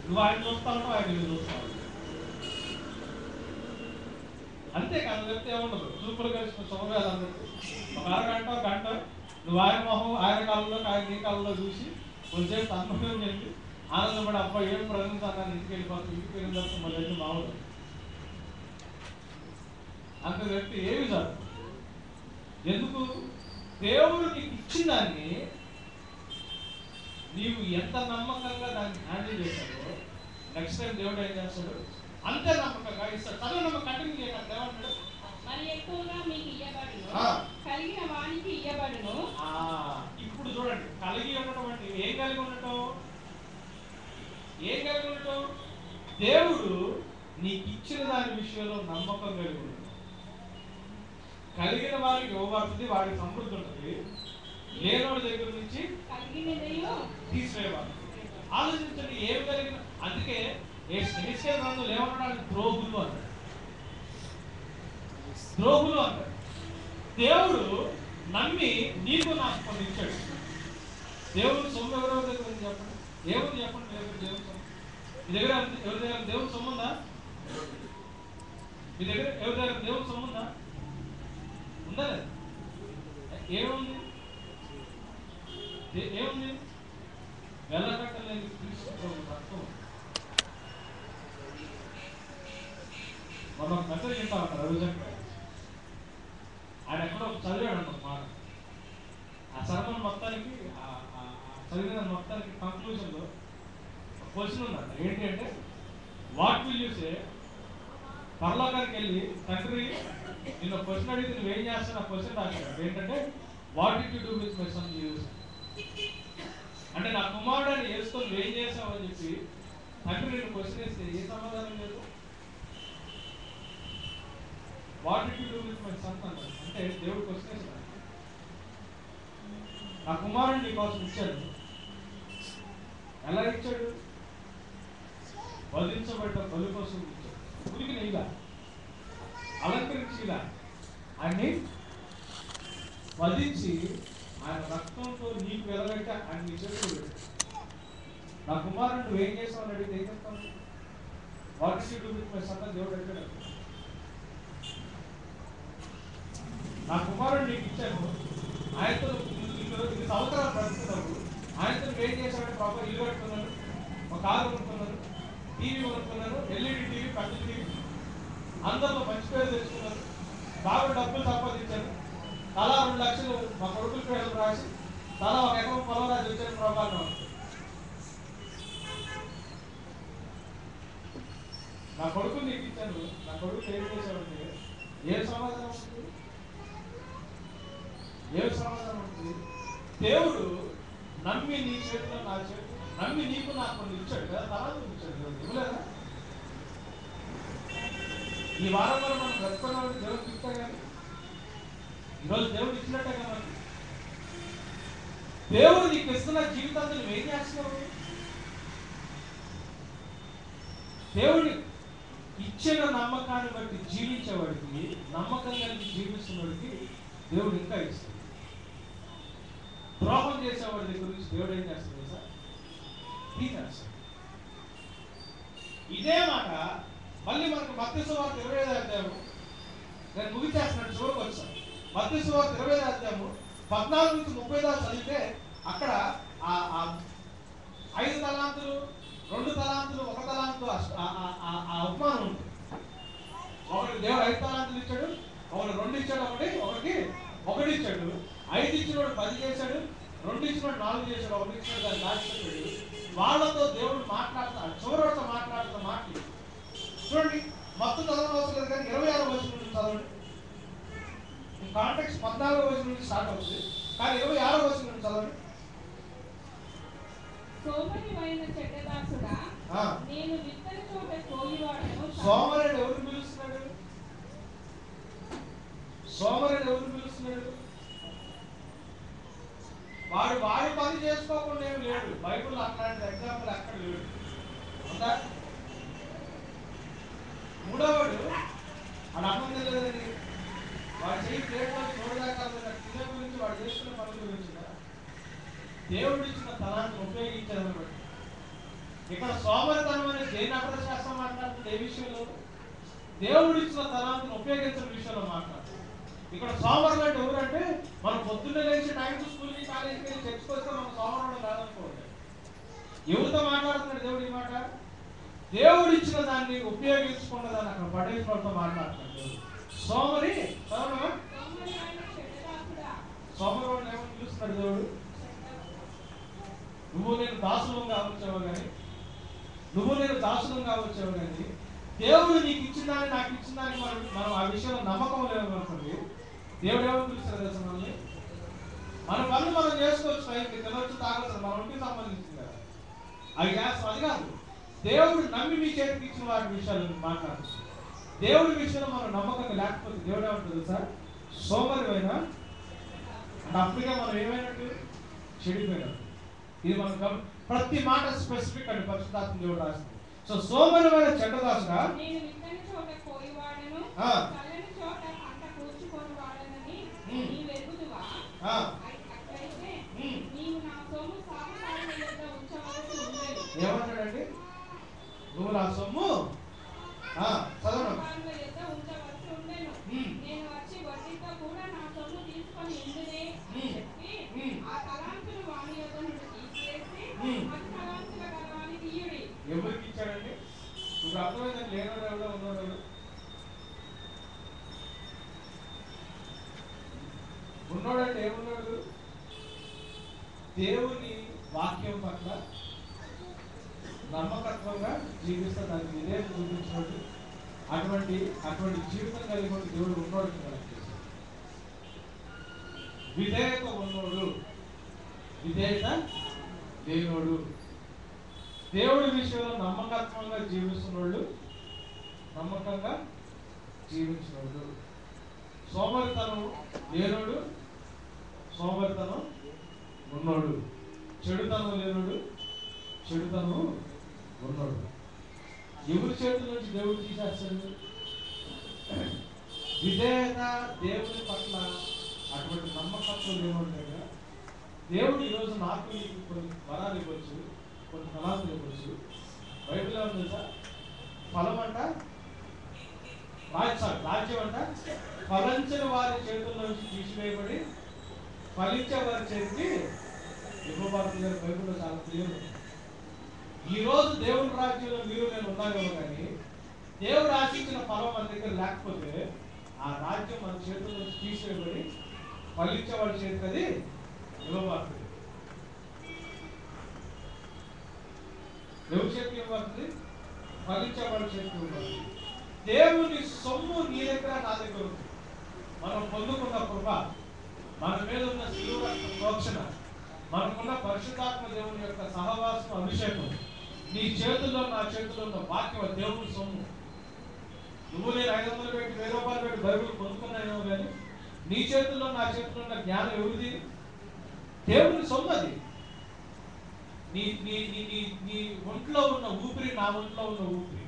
నువ్వు ఆయన చూస్తా ఉంటావు, ఆయన నువ్వు చూస్తావు. అంతేకాదు చెప్తే ఏముండదు. చూపులు కలిసిన సోమవేలు అందరికి ఒక అరగంట గంట నువ్వు ఆయన మొహం ఆయన కాలంలో ఆయన నీ కాలంలో చూసి కొంచెం సంతోషం చెప్పి ఆనందపడి అబ్బా ఏం ప్రజెంట్ అన్నాను ఇంటికి వెళ్ళిపోతాం. ఇంటికి వెళ్ళిన తర్వాత మళ్ళీ మామూలు అంత వ్యక్తి ఏమి కాదు. ఎందుకు? దేవుడు నీకు ఇచ్చిన దాన్ని నీవు ఎంత నమ్మకంగా దాన్ని హ్యాండిల్ చేశావో నెక్స్ట్ టైం దేవుడు ఏం చేస్తాడు అంతే నమ్మకంగా ఇస్తాడు. చదువు నమ్మకం కంటిన్యూ చేయకండి. ఏమంటాడు? మరి ఎక్కువగా మీకు ఇయ్యబడును, కలిగిన వానికి ఇయ్యబడును. ఇప్పుడు చూడండి, కలిగి ఉండటం అంటే ఏం కలిగి ఉండటం? ఏం కలిగి ఉండటం? దేవుడు నీకు ఇచ్చిన దాని విషయంలో నమ్మకం కలిగి ఉండటం. కలిగిన వారికి ఇవ్వబడుతుంది, వాడికి సమృద్ధి ఉంటుంది. లేనోడి దగ్గర నుంచి తీసివేయబడుతుంది. ఆలోచించండి ఏం కలిగిన. అందుకే ఎహెజ్కేలు గ్రంథంలో ఏమన్నాడు? ద్రోహులు అన్నాడు. ద్రోహులు అన్నాడు. దేవుడు నమ్మి నీకు నాకు కొన్ని ఇచ్చాడు. దేవుడు సొమ్ము ఎవరెవరి దగ్గర ఉంది చెప్పండి? ఏముంది చెప్పండి? దేవుడు సొమ్ము మీ దగ్గర ఎవరి దగ్గర దేవుడు సొమ్ము ఉందా? మీ దగ్గర ఎవరి దగ్గర దేవుడు సొమ్ము ఉందా? ఉందా లేదా? ఏముంది? ఏముంది? వెళ్ళకట్టలేని క్రీస్తు రక్తం. మనం మెసేజ్ వింటా ఉంటారు రవిజన్ ఆయన ఎక్కడో చదివాడు అన్నమాట మాట. ఆ సర్మన్ మొత్తానికి చదివిన మొత్తానికి కంక్లూజన్లో క్వశ్చన్ ఉందంట. ఏంటి అంటే వాట్ విల్ యూ సే? పరలోకానికి వెళ్ళి తండ్రి నిన్ను క్వశ్చన్ అడిగితే నువ్వేం చేస్తావు? ఆ క్వశ్చన్ రాశాడు. ఏంటంటే what did you do with my son Jesus? అంటే నా కుమారుడిని వేసుకొని నువ్వేం చేసావు అని చెప్పి తండ్రి నిన్ను క్వశ్చన్ వేస్తే ఏ సమాధానం లేదు. What did you do with my son అన్నాడు. అంటే దేవుడు క్వశ్చన్ వేసాడు. నా కుమారుడు నీ కోసం ఇచ్చాడు. ఎలా ఇచ్చాడు? వధించబడ్డ బలి కోసం ఇచ్చాడు. ఉరికిన ఇలా అలంకరించి ఇలా ఆయన్ని వధించి ఆయన రక్తంతో నీకు వెలగట్ట ఆయన నీ చేతులు పెట్టాడు. నా కుమారుడు నువ్వు ఏం చేసావు అని అడిగితే ఏం చెప్తాను? What did you do with my son అని దేవుడు అడిగాడు. నా కుమారుడు నీకు ఇచ్చాను, ఆయనతో ఇన్ని సంవత్సరాలు బ్రతుకుతున్నావు, ఆయనతో నువ్వేం చేశాడంటే ప్రాపర్ ఇల్లు కట్టుకున్నాను, ఒక కారు కొనుక్కున్నాను, టీవీ కొనుక్కున్నాను, ఎల్ఈడి టీవీ, కట్టు టీవీ, అందరిలో మంచి పేరు తెచ్చుకున్నాను, బాగా డబ్బులు సంపాదించాను, తలా 2 లక్షలు మా కొడుకుల పేర్లు రాసి తలా 1 ఎకరం పొలం రాసి వచ్చాను ప్రభావం. నా కొడుకు నీకు ఇచ్చాను, నా కొడుకు ఏం చేశాడంటే ఏ సమాధానం ఉంటుంది? ఏ సమాధానం ఉంటుంది? దేవుడు నమ్మి నీ చేతిలో నా చేతి నమ్మి నీకు నాకు కొన్ని ఇచ్చాడు కదా, తర్వాత ఇచ్చాడు. ఇవ్వలేదా? ఈ వారం వరకు మనం బ్రతుకున్న దేవుడికి ఇస్తా కానీ ఈరోజు దేవుడు ఇచ్చినట్టే కదా. దేవుడు నీకు ఇస్తున్న జీవితాన్ని నువ్వేం చేస్తున్నావు? దేవుడి ఇచ్చిన నమ్మకాన్ని బట్టి జీవించేవాడికి, నమ్మకం కలిగి జీవిస్తున్నవాడికి దేవుడు ఇంకా ఇస్తాడు. ద్రోహం చేసేవాడి దగ్గర నుంచి దేవుడు ఏం చేస్తాడు సార్? తీసేస్తాడు. ఇదే మాట మళ్ళీ మనకు మత్తయి సువార్త 25వ అధ్యాయము, నేను ముగిచేస్తున్నాను, చివరికి వచ్చాను. మత్తయి సువార్త 25వ అధ్యాయము 14 నుంచి 30 దాకా చదివితే అక్కడ 5 తలాంతులు, 2 తలాంతులు, 1 తలాంతు ఆ ఉపమానం ఉంటుంది. ఒకటి దేవుడు 5 తలాంతులు ఇచ్చాడు, ఒకటి 2 ఇచ్చాడు, ఒకటి 1 ఇచ్చాడు. 5 ఇచ్చినోడు 10 చేశాడు, 2 ఇచ్చినోడు 4 చేశాడు, 1 ఇచ్చినోడు దాన్ని దాచిపెట్టాడు. వాళ్ళతో దేవుడు మాట్లాడతాడు, చివరితో మాట్లాడుతూ మాట్లాడు. చూడండి, మొత్తం చదవడం అవసరం లేదు కానీ 26వ వచనం నుంచి చదవండి. కాంటెక్స్ట్ 14వ వచనం నుంచి స్టార్ట్ అవుతుంది కానీ 26వ వచనం నుంచి చదవండి. సోమరివైన చెడ్డదాసుడా, నేను విత్తని చోట కోయివాడను. సోమరుడు ఎవరు పిలుస్తున్నాడు? సోమరుడు ఎవరు పిలుస్తున్నాడు? వాడు పని చేసుకోకుండా ఏమి లేడు. బైబుల్ అట్లాంటి ఎగ్జాంపుల్ ఎక్కడ లేడు. ఉందా? మూడోవాడు వాడు అన్నం తెలియదని వాడు చేయి ప్లేట్లో చూడదాకా తినే గురించి, వాడు చేసుకున్న పనుల గురించి దేవుడు ఇచ్చిన తలాన్ని ఉపయోగించాలని బట్టి ఇక్కడ సోమరితనం అనేది దేని అర్థశాస్త్రం మాట్లాడుతుంది? ఏ విషయంలో? దేవుడు ఇచ్చిన తలాంతును ఉపయోగించిన విషయంలో మాట్లాడుతుంది. ఇక్కడ సోమరులు అంటే ఎవరంటే మనం పొద్దున్నే లేచి టైంకి స్కూల్కి కాలేజీకి వెళ్ళి చర్చకొస్తే మనం సోమరులు కాదనుకోవాలి. ఎవరితో మాట్లాడుతున్నాడు దేవుడు ఈ మాట? దేవుడు ఇచ్చిన దాన్ని ఉపయోగించుకున్నదాన్ని అక్కడ పడేసినతో మాట్లాడుతున్నాడు. సోమరి సోమరుడు ఏమని పిలుస్తున్నాడు దేవుడు? నువ్వు నేను దాసులంగా వచ్చావు కానీ దేవుడు నీకు ఇచ్చిందాన్ని నాకు ఇచ్చిందాన్ని మనం ఆ విషయంలో నమ్మకం లేదనుకోండి, దేవుడు ఏమని పిలుస్తాడు తెలుసా మనల్ని? మన పనులు మనం చేసుకోవచ్చు, టైంకి తినవచ్చు, తాగవచ్చు, మన ఒంటికి సంబంధించింది కదా. అది కాదు. దేవుడు నమ్మి మీ చేతికి ఇచ్చిన వాటి విషయాలు మాట్లాడుతుంది. దేవుడి విషయంలో మనం నమ్మకం లేకపోతే దేవుడు ఏమంటుంది తెలుసా? సోమరివైనా అంటే అప్పటికే మనం ఏమైనట్టు చెడిపోయినట్టు. ఇది మనం ప్రతి మాట స్పెసిఫిక్ అండి పరిశుద్ధాత్మ దేవుడు రాసింది. సో సోమరివైన చెడ్డదాసుగా ఏమంటాడండి? నువ్వు నా సొమ్ము చదవడం ఎవరికి ఇచ్చాడండి? ఇప్పుడు అర్థమైందండి. లేనోడు ఎవడో ఉన్నాడు. ఉన్నోడంటే ఏమున్నాడు? దేవుని వాక్యం పట్ల నమ్మకత్వంగా జీవిస్తా దానికి విధేయత చూపించినట్టు అటువంటి జీవితం కలిగిన దేవుడు ఉన్నోడు. విధేయత ఉన్నోడు, విధేయత లేనోడు. దేవుడి విషయంలో నమ్మకత్వంగా జీవిస్తున్నోళ్ళు, నమ్మకంగా జీవించినోడు. సోమరితనం లేనోడు, సోమరితనం ఉన్నోడు. చెడుతనం లేనోడు, చెడుతనం ఉన్నోడు. ఎవరి చేతుల నుంచి దేవుడు తీసేస్తాడు? విధేయత దేవుని పట్ల అటువంటి నమ్మకత్వం లేనోడు కదా. దేవుడు ఈరోజు నాకు కొన్ని వరాలు ఇవ్వచ్చు, కొన్ని ఫలాలు ఇవ్వచ్చు. బైబిల్ ఏమన్నా తెలుసా? ఫలం అంట రాజ్యం అంట ఫలించిన వారి చేతుల్లో నుంచి తీసివేయబడి ఫలించే వారి చేతికి ఇవ్వబడుతుంది. బైబిల్లో చాలా క్లియర్. ఈరోజు దేవుని రాజ్యంలో మీరు నేను ఉన్నానేమో కానీ దేవుడు ఆశించిన ఫలం మన దగ్గర లేకపోతే ఆ రాజ్యం మన చేతుల నుంచి తీసివేయబడి ఫలించే వాడి చేతికి అది ఇవ్వబడుతుంది. ఎవరి చేతికి ఇవ్వబడుతుంది? ఫలించే వాడి చేతికి ఇవ్వబడుతుంది. దేవుని సొమ్ము నీ దగ్గర నా దగ్గర ఉంది. మనం పొందుకున్న కృప, మన మీద ఉన్న శిలువ ప్రోక్షణ, మనకున్న పరిశుద్ధాత్మ దేవుని యొక్క సహవాసం, అభిషేకం, నీ చేతుల్లో నా చేతుల్లో ఉన్న వాక్యం దేవుని సొమ్ము. నువ్వు నేను 500 పెట్టి 1000 రూపాయలు పెట్టి బైబిల్ పొందుకున్నాయేమో కానీ నీ చేతుల్లో నా చేతుల్లో ఉన్న జ్ఞానం ఎవరిది? దేవుని సొమ్ము. అది నీ నీ నీ నీ ఒంట్లో ఉన్న ఊపిరి నా ఒంట్లో ఉన్న ఊపిరి,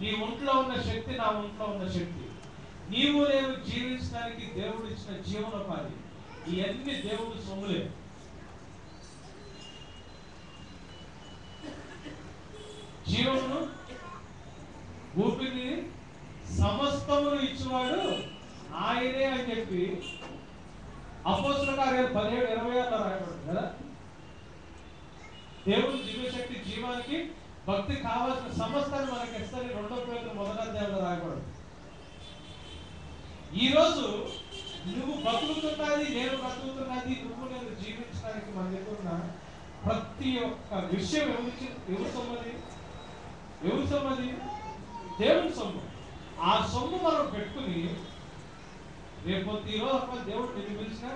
నీ ఒంట్లో ఉన్న శక్తి నా ఒంట్లో ఉన్న శక్తి, నీవు నేను జీవించడానికి దేవుడు ఇచ్చిన జీవనోపాధి, ఇవన్నీ దేవుడు సొమ్ములే. జీవమును ఊపిరిని సమస్తమును ఇచ్చినవాడు ఆయనే అని చెప్పి అపోస్తలుల కార్యాలు 17:26 రాయబడింది కదా. దేవుని దివ్యశక్తి జీవానికి భక్తి కావాల్సిన సమస్తాన్ని మనకి ఇస్తారని 2 పేతురు 1వ అధ్యాయంలో రాయబడింది. ఈరోజు నువ్వు బతుకుతున్నది, నేను బతుకుతున్నది, నువ్వు నేను జీవించడానికి మన దగ్గర ఉన్న ప్రతి ఒక్క విషయం ఎవరి సొమ్మది? ఎవరి సొమ్మది? దేవుని సొమ్ము. ఆ సొమ్ము మనం పెట్టుకుని రేపు ఈరోజు దేవుడు నిన్ను పిలిచినా,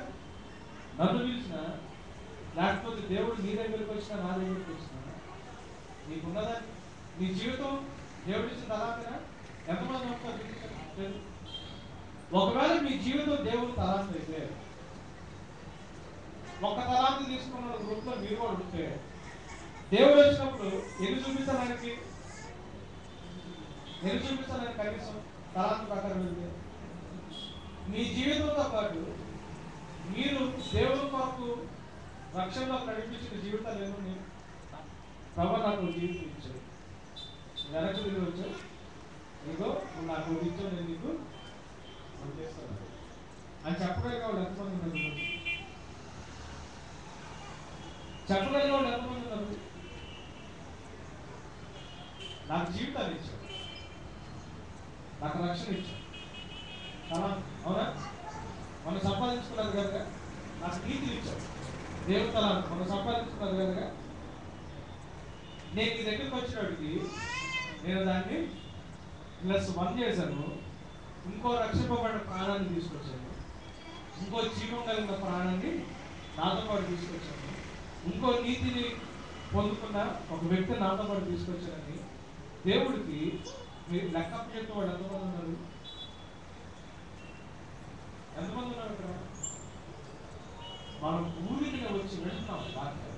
నన్ను పిలిచినా, లేకపోతే దేవుడు నీ దగ్గరికి వచ్చినా, నా దగ్గరికి వచ్చినా, నీకున్నదా నీ జీవితం దేవుడు ఇచ్చిన తలాంతనా? ఎంతమంది ఉంటారు? ఒకవేళ మీ జీవితం దేవుడు తలాంత అయితే, ఒక్క తలాంత తీసుకున్న గ్రూప్ లో మీరు కూడా ఉంటే దేవుడు వచ్చినప్పుడు ఎన్ని చూపిస్తానికి కనీసం తలాంత ప్రకారం వెళ్తే మీ జీవితంతో పాటు మీరు దేవుని కొరకు రక్షణలో నడిపించిన జీవితాలు ఏమో ప్రభు నాకు జీవితం ఇచ్చావు, వెనక్కి తిరిగి వచ్చావు, నీకు నాకు ఇచ్చావు, నేను నీకు చేస్తాను అని చెప్పగలిగే వాళ్ళు ఎంతమంది ఉన్నారు? చెప్పగలిగే వాళ్ళు ఎంతమంది ఉన్నారు? నాకు జీవితాన్ని ఇచ్చావు, నాకు రక్షణ ఇచ్చావు కదా, అవునా? మనం సంపాదించుకున్నది కనుక నాకు నీతిని ఇచ్చావు, దేవతల మనం సంపాదించుకున్నది కనుక నేను నీ దగ్గరికి వచ్చినప్పటికి నేను దాన్ని +1 చేశాను, ఇంకో రక్షింపబడిన ప్రాణాన్ని తీసుకొచ్చాను, ఇంకో జీవం కలిగిన ప్రాణాన్ని నాతో పాటు తీసుకొచ్చాను, ఇంకో నీతిని పొందుకున్న ఒక వ్యక్తి నాతో పాటు తీసుకొచ్చానని దేవుడికి మీరు లెక్కప్పు చెప్పే వాళ్ళు ఎంతమంది ఉన్నారు? ఎంతమంది ఉన్నారు ఇక్కడ? మనం ఊరికి వచ్చి వింటున్నాం వాక్యం.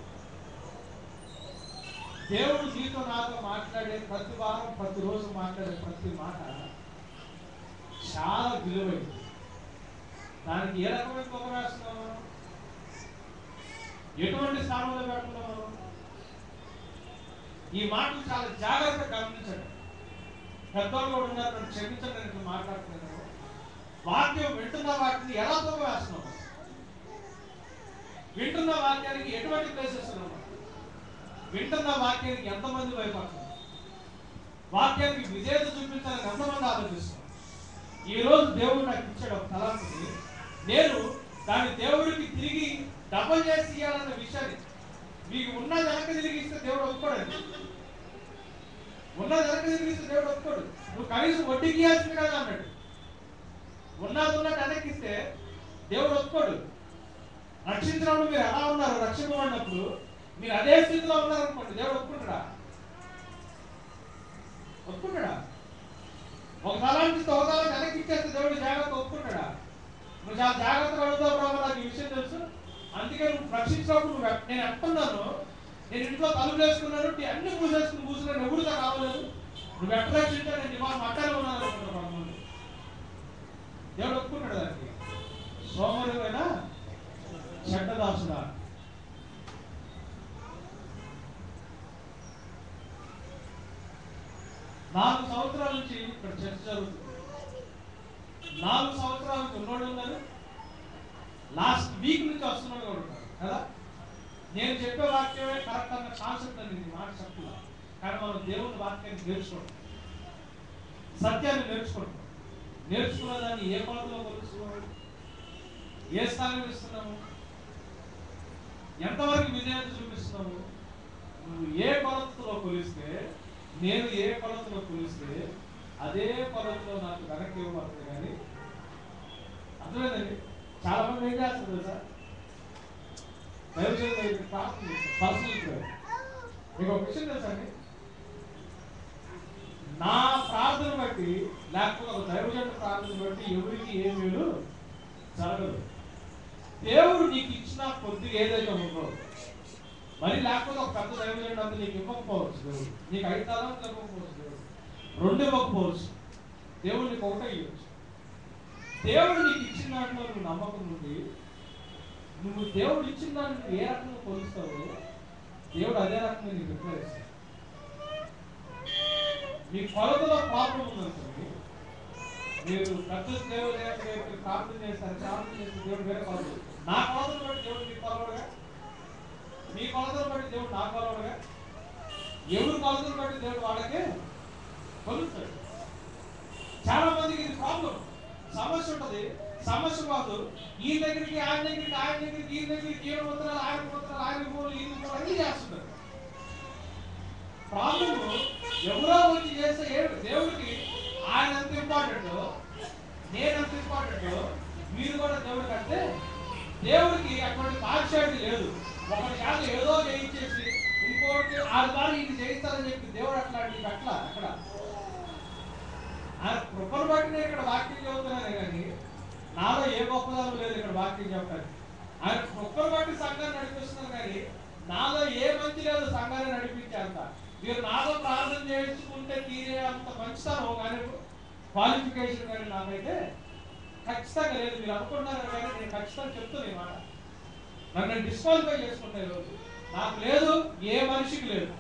దేవుడు నీతో నాతో మాట్లాడే ప్రతి వారం ప్రతిరోజు మాట్లాడే ప్రతి మాట చాలా విలువైంది. దానికి ఏ రకమైన గొప్ప రాస్తున్నాం మనం? ఎటువంటి స్థానంలో పెడుతున్నాం మనం? ఈ మాటలు చాలా జాగ్రత్తగా గమనించండి. పెద్దవాళ్ళు కూడా ఉన్నారు, క్షమించండి, నేను మాట్లాడుతున్నాను. వాక్యం వింటున్న వాటిని ఎలా తోక వేస్తున్నాం? వింటున్న వాక్యానికి ఎటువంటి ప్లేసెస్ ఉన్నాం? వింటున్న వాక్యానికి ఎంతమంది భయపడుతున్నారు? వాక్యానికి విధేయత చూపించాలని ఎంతమంది ఆలోచిస్తున్నారు? ఈ రోజు దేవుడు నాకు ఇచ్చాడు ఒక తలాంతిని, నేను దాన్ని దేవుడికి తిరిగి డబల్ చేసి ఇవ్వాలన్న విషయాన్ని మీకు ఉన్న వెనక తిరిగిస్తే దేవుడు ఒప్పుకోడండి. ఉన్న వెనక తిరిగిస్తే దేవుడు ఒప్పుకోడు. నువ్వు కనీసం వడ్డీకి ఇవ్వాల్సింది కదా అన్నాడు. ఉన్నది ఉన్నట్టు వెనక్కిస్తే దేవుడు ఒప్పుకోడు. రక్షించినప్పుడు మీరు ఎలా ఉన్నారు, రక్షింపబడినప్పుడు మీరు అదే స్థితిలో ఉన్నారనుకోండి, దేవుడు ఒప్పుకుంటాడా? ఒప్పుకుంటాడా? ఒక తలాంటితో ఒక తలాంటి వెనక్కి ఇచ్చేస్తే దేవుడు జాగ్రత్త ఒప్పుకుంటాడా? నువ్వు చాలా జాగ్రత్తగా అడుగుతావు ప్రభు, నాకు ఈ విషయం తెలుసు, అందుకే నువ్వు రక్షించినప్పుడు నువ్వు నేను ఎట్టున్నాను, నేను ఇంట్లో తలుపులు వేసుకున్నాను, అన్ని కూర్చున్నాను, ఎవరితో కావలేదు, నువ్వు ఎట్ట రక్షించా, నేను ఇవాళ మట్టాలు ఉన్నాను అనుకుంటున్నాను. దేవుడు ఒప్పుకుంటాడు దానికి. సోమరువైన చెడ్డదాసుడా, నాలుగు సంవత్సరాల నుంచి ఇక్కడ చర్చ జరుగుతుంది. 4 సంవత్సరాల నుంచి ఉన్నోడు ఉన్నారు, లాస్ట్ వీక్ నుంచి వస్తున్నాడు కూడా ఉన్నారు కదా. నేను చెప్పే వాక్యమే కరెక్ట్ అన్న కాన్సెప్ట్ అనేది మాట చెప్తున్నా. కానీ మనం దేవుని వాక్యాన్ని నేర్చుకుంటాం, సత్యాన్ని నేర్చుకుంటాం. నేర్చుకున్న దాన్ని ఏ కొలతలో కొలుస్తున్నాము, ఏ స్థానం ఇస్తున్నాము, ఎంతవరకు విజయాన్ని చూపిస్తున్నాము. నువ్వు ఏ కొలతలో కొలిస్తే, నేను ఏ కొలతలో కొలిస్తే అదే కొలతలో నాకు వెనక్కి ఇవ్వబడుతుంది. కానీ అర్థమైందండి. చాలా మంది ఏం చేస్తారు సార్, పర్సనల్ ప్రేయర్. మీకు ఒక విషయం తెలుసా అండి, నా ప్రార్థన బట్టి లేకపోతే ఒక దైవజన ప్రార్థన బట్టి ఎవరికి ఏ మేలు జరగదు. దేవుడు నీకు ఇచ్చిన కొద్దిగా ఏదైతే ఉందో, మరి లేకపోతే ఒక పెద్ద దైవజనుడు అంతా నీకు ఇవ్వకపోవచ్చు, దేవుడు నీకు 5 తలాంతులు ఇవ్వకపోవచ్చు, దేవుడు 2 ఇవ్వకపోవచ్చు, దేవుడు నీకు 1 ఇవ్వచ్చు. దేవుడు నీకు ఇచ్చిన దాంట్లో నువ్వు నమ్మకం నుండి నువ్వు దేవుడు ఇచ్చిన దాన్ని ఏ రకంగా కొలుస్తావో దేవుడు అదే రకంగా నీకు రిప్లై ఇస్తాడు. మీ కొలతలో ప్రాబ్లం ఉందనుకోండి, మీరు పెద్ద దేవుడు ప్రార్థన చేస్తారు, ప్రార్థన చేస్తే దేవుడు వేరే కొలత. నా కొలతను బట్టి దేవుడు మీ కొలవడుగా, మీ కొలతను బట్టి దేవుడు నా కొలవడుగా, ఎవరి కొలతను బట్టి దేవుడు వాళ్ళకే కొలుస్తాడు. చాలా మందికి ఇది ప్రాబ్లం, సమస్య ఉంటుంది. సమస్య కాదు, ఈ దగ్గరికి ఆయన దగ్గరికి, ఆయన దగ్గరికి, ఈ దగ్గరికి, ఈయన ముద్రాలు, ఆయన ముద్రాలు, ఆయన పూలు, ఈ పూలు అన్ని చేస్తుంటారు. ప్రాబ్లమ్ ఎవరో వచ్చి చేస్తే దేవుడికి ఆయన ఎంత ఇంపార్టెంట్, నేను ఎంత ఇంపార్టెంట్, మీరు కూడా దేవుడికి అంటే దేవుడికి అటువంటి పార్షియాలిటీ లేదు. ఒకటి కాదు ఏదో చేయించేసి ఇంకోటి 6 సార్లు ఇది చేయిస్తారని చెప్పి దేవుడు అట్లాంటి అట్లా అక్కడ ఆయన కృపను బట్టి నేను ఇక్కడ వాక్యం చదువుతున్నానే కానీ నాలో ఏ గొప్పదనం లేదు ఇక్కడ వాక్యం చెప్పాలి. ఆయన కృపను బట్టి సంఘాన్ని నడిపిస్తున్నాను కానీ నాలో ఏ మంచి లేదు సంఘాన్ని నడిపించేంత. మీరు నాలో ప్రార్థన చేయించుకుంటే తీరే అంత మంచితనం కానీ క్వాలిఫికేషన్ కానీ నాకైతే ఖచ్చితంగా లేదు. మీరు అనుకుంటున్నారు కానీ నేను ఖచ్చితంగా చెప్తాను ఈ మాట. నన్ను డిస్క్వాలిఫై చేసుకుంటే ఈరోజు నాకు లేదు, ఏ మనిషికి లేదు.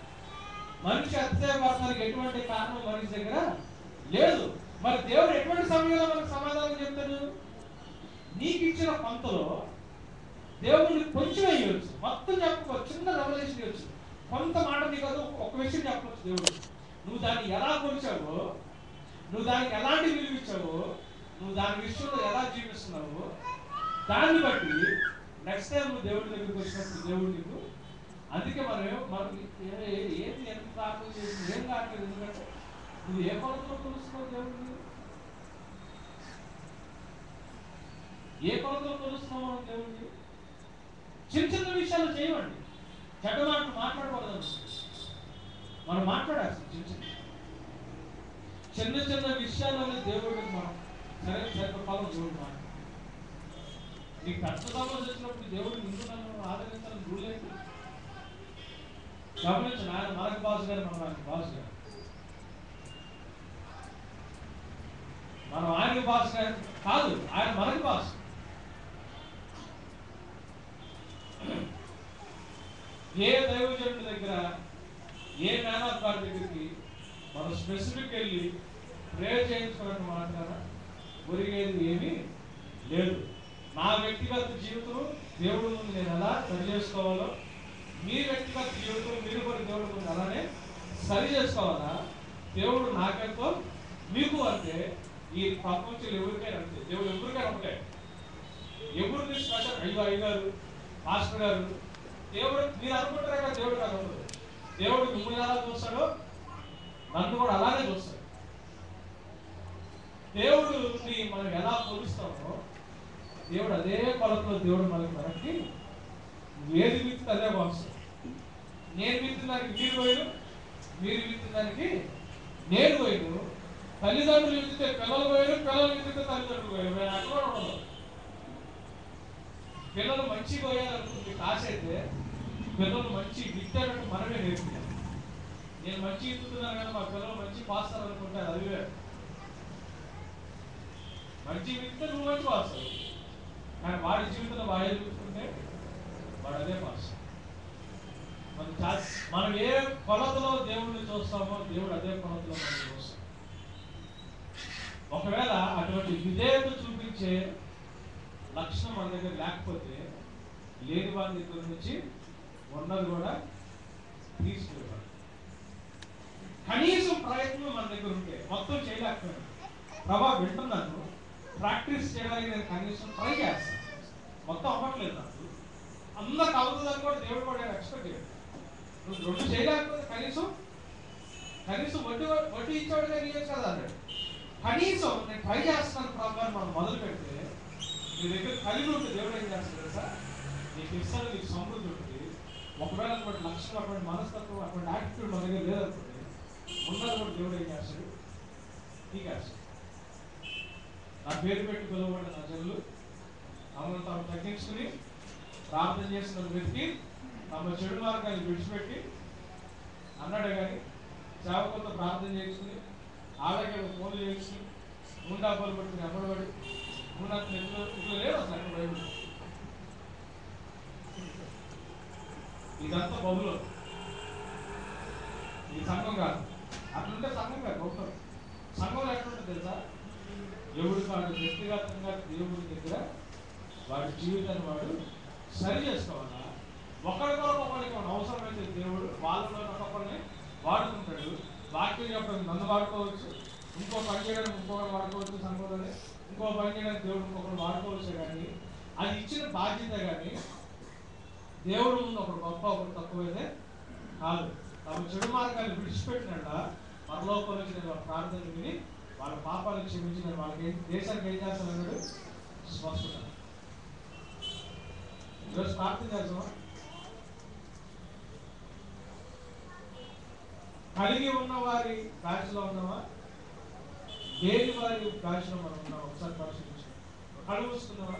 మనిషి అతిశయపడడానికి ఎటువంటి కారణం మనిషి దగ్గర లేదు. మరి దేవుడు ఎటువంటి సమయంలో మనకు సమాధానం చెప్తాడు? నీకు ఇచ్చిన కొంతలో దేవుడిని కొంచెం వేయవచ్చు, మొత్తం చెప్పవచ్చు, చిన్న రెవల్యూషన్ ఇవ్వచ్చు, కొంత మాట నీకు ఒక విషయం చెప్పవచ్చు. దేవుడు నువ్వు దాన్ని ఎలా కొలిచావో, నువ్వు దానికి ఎలాంటి విలువ ఇచ్చావో, నువ్వు దాని విషయంలో ఎలా జీవిస్తున్నావో దాన్ని బట్టి నెక్స్ట్ టైం నువ్వు దేవుడి దగ్గరికి వచ్చినప్పుడు దేవుడు నీకు. అందుకే మనం ఏది ఎంత ప్రార్థన చేసి ఏం కావట్లేదు. ఎందుకంటే నువ్వు ఏ కొలతలో కొలుస్తున్నావు దేవుడిని, ఏ కొలతలో కొలుస్తున్నావు మనం దేవుడిని. చిన్న చిన్న విషయాలు చేయమండి, చెడ్డ మాటలు మాట్లాడకూడదు. మనం మాట్లాడాల్సి చిన్న చిన్న విషయాలలో దేవుడికి మనం సరైన పాలన దేవుడు మాట. నీకు పెద్ద సమస్య వచ్చినప్పుడు దేవుడు ముందు నన్ను ఆదరించాలని రూలేదు. గమనించండి, ఆయన మనకు బాస్ గారు, మనం ఆయనకు బాస్ గారు. మనం ఆయనకు బాస్ గారు కాదు, ఆయన మనకు బాస్. ఏ దైవజనుడి దగ్గర, ఏ మ్యాన్ ఆఫ్ గాడ్ దగ్గరికి మనం స్పెసిఫిక్ వెళ్ళి ప్రేయర్ చేయించుకోవడం మాత్రాన ఒరిగేది ఏమీ లేదు. నా వ్యక్తిగత జీవితం దేవుడి ముందు నేను ఎలా సరి చేసుకోవాలో, మీ వ్యక్తిగత జీవితం మీరు కూడా దేవుడి ముందు అలానే సరి చేసుకోవాలా. దేవుడు నాకెంతో మీకు అంటే ఈ ప్రపంచంలో ఎవరికైనా అంతే. దేవుడు ఎవరికైనా ఒకటే. ఎవరిని స్పెషల్ అయ్యగారు, మాస్టర్ గారు, దేవుడు మీరు అనుకుంటారే కదా, దేవుడు కాదు. దేవుడు మిమ్మల్ని ఎలా చూస్తాడో నన్ను కూడా అలానే చూస్తాడు. దేవుడిని మనం ఎలా కొలుస్తామో దేవుడు అదే కొలతలో దేవుడు మనకి ఏది విత్తుతే అదే వస్తుంది. నేను విత్తిన దానికి మీరు పోయిను, మీరు విత్తిన దానికి నేను పోయిను. తల్లిదండ్రులు విత్తితే పిల్లలు పోయిను, పిల్లలు విత్తితే తల్లిదండ్రులు పోయిను. అక్కడ ఉండదు. పిల్లలు మంచిగా పోయాలనుకుంటే ఆశ అయితే పిల్లలు మంచి విత్తేటట్టు మనమే నేర్పుతాం. నేను మంచి విత్తుతున్నాను కానీ మా పిల్లలు మంచి పాస్తారు అనుకుంటే అది వేరు. మంచి విత్తే నువ్వు మంచి పాస్తావు, కానీ వాడి జీవితంలో వాడే చూసుకుంటే వాడు అదే పాస్. మనం ఏ కొలతలో దేవుడిని చూస్తామో దేవుడు అదే కొలతలో మనం చూస్తాం. ఒకవేళ అటువంటి విధేయత చూపించే లక్షణం మన దగ్గర లేకపోతే లేని వాళ్ళ దగ్గర నుంచి ఉన్నది కూడా తీసుకురావాలి. కనీసం ప్రయత్నం మన దగ్గర ఉంటే, మొత్తం చేయలేకపోయాను ప్రభా వింటున్నాను, ప్రాక్టీస్ చేయడానికి నేను కనీసం ట్రై చేస్తాను. మొత్తం అవ్వట్లేదు నాకు, అందరికి అవుతుందని కూడా దేవుడు కూడా నేను ఎక్స్పెక్ట్ చేయను. నువ్వు రెండు చేయలేకపోతే కనీసం వడ్డీ ఇచ్చేవాడుగా నీయచ్చు కదా అన్నాడు. కనీసం నేను ట్రై చేస్తాను ప్రభావం మనం మొదలు పెడితే నీ దగ్గర కలిగి ఉంటే దేవుడు ఏం చేస్తాడు తెలుసా? నీకు ఇస్తాను, నీకు సమృద్ధి ఉంటుంది. ఒకవేళ అటువంటి లక్ష్యం, అటువంటి మనస్తత్వం, అటువంటి యాటిట్యూడ్ మన దగ్గర లేదనుకోండి, ఉన్నది కూడా దేవుడు ఏం చేస్తాడు? నీకేస్తాడు. నా పేరు పెట్టి పిలువబడిన నా జనులు తమను తాము తగ్గించుకుని ప్రార్థన చేసిన వ్యక్తి తమ చెడు మార్గాన్ని విడిచిపెట్టి అన్నాడే కానీ సేవకులతో ప్రార్థన చేసుకుని ఆడకి ఫోన్లు చేసుకుని నూనె పట్టుకుని ఎమ్మడబడి నూనె ఇట్లా లేదు అసలు అక్కడ బయట. ఇదంతా బబులో, ఈ సంఘం కాదు. అట్లుంటే సంఘం కాదు, గొప్ప సంఘంలో ఎట్లుంటుంది తెలుసా? దేవుడు వాడు వ్యక్తిగతంగా దేవుడి దగ్గర వాడి జీవితాన్ని వాడు సరి చేసుకోవాలా. ఒకరికొరకు ఒకరికి అవసరమైతే దేవుడు వాళ్ళలో ఒక్కొక్కరిని వాడుకుంటాడు. వాక్యం చెప్పడానికి నన్ను వాడుకోవచ్చు, ఇంకో పని చేయడానికి ఇంకొకరు వాడుకోవచ్చు, సంఘంలోనే ఇంకో పని చేయడానికి దేవుడు ఇంకొకరు వాడుకోవచ్చు. కానీ అది ఇచ్చిన బాధ్యత కానీ దేవుడు ముందు ఒకరు గొప్ప ఒకరు తక్కువైతే కాదు. తమ చెడు మార్గాన్ని విడిచిపెట్టినట్ట పరలోకంలో నుంచి నేను ప్రార్థనలు విని వాళ్ళ పాపాలను క్షమించి నేను వాళ్ళకి దేశానికి ఏం చేస్తానన్నాడు? స్పష్టత. ఈరోజు ప్రార్థన చేస్తామా? కలిగి ఉన్న వారి బ్యాచ్లో ఉన్నామా? లేని వారి బ్యాచ్లో మనం ఉన్నామా? ఒకసారి పరిశీలించాం. కళ్ళు మూసుకున్నావా?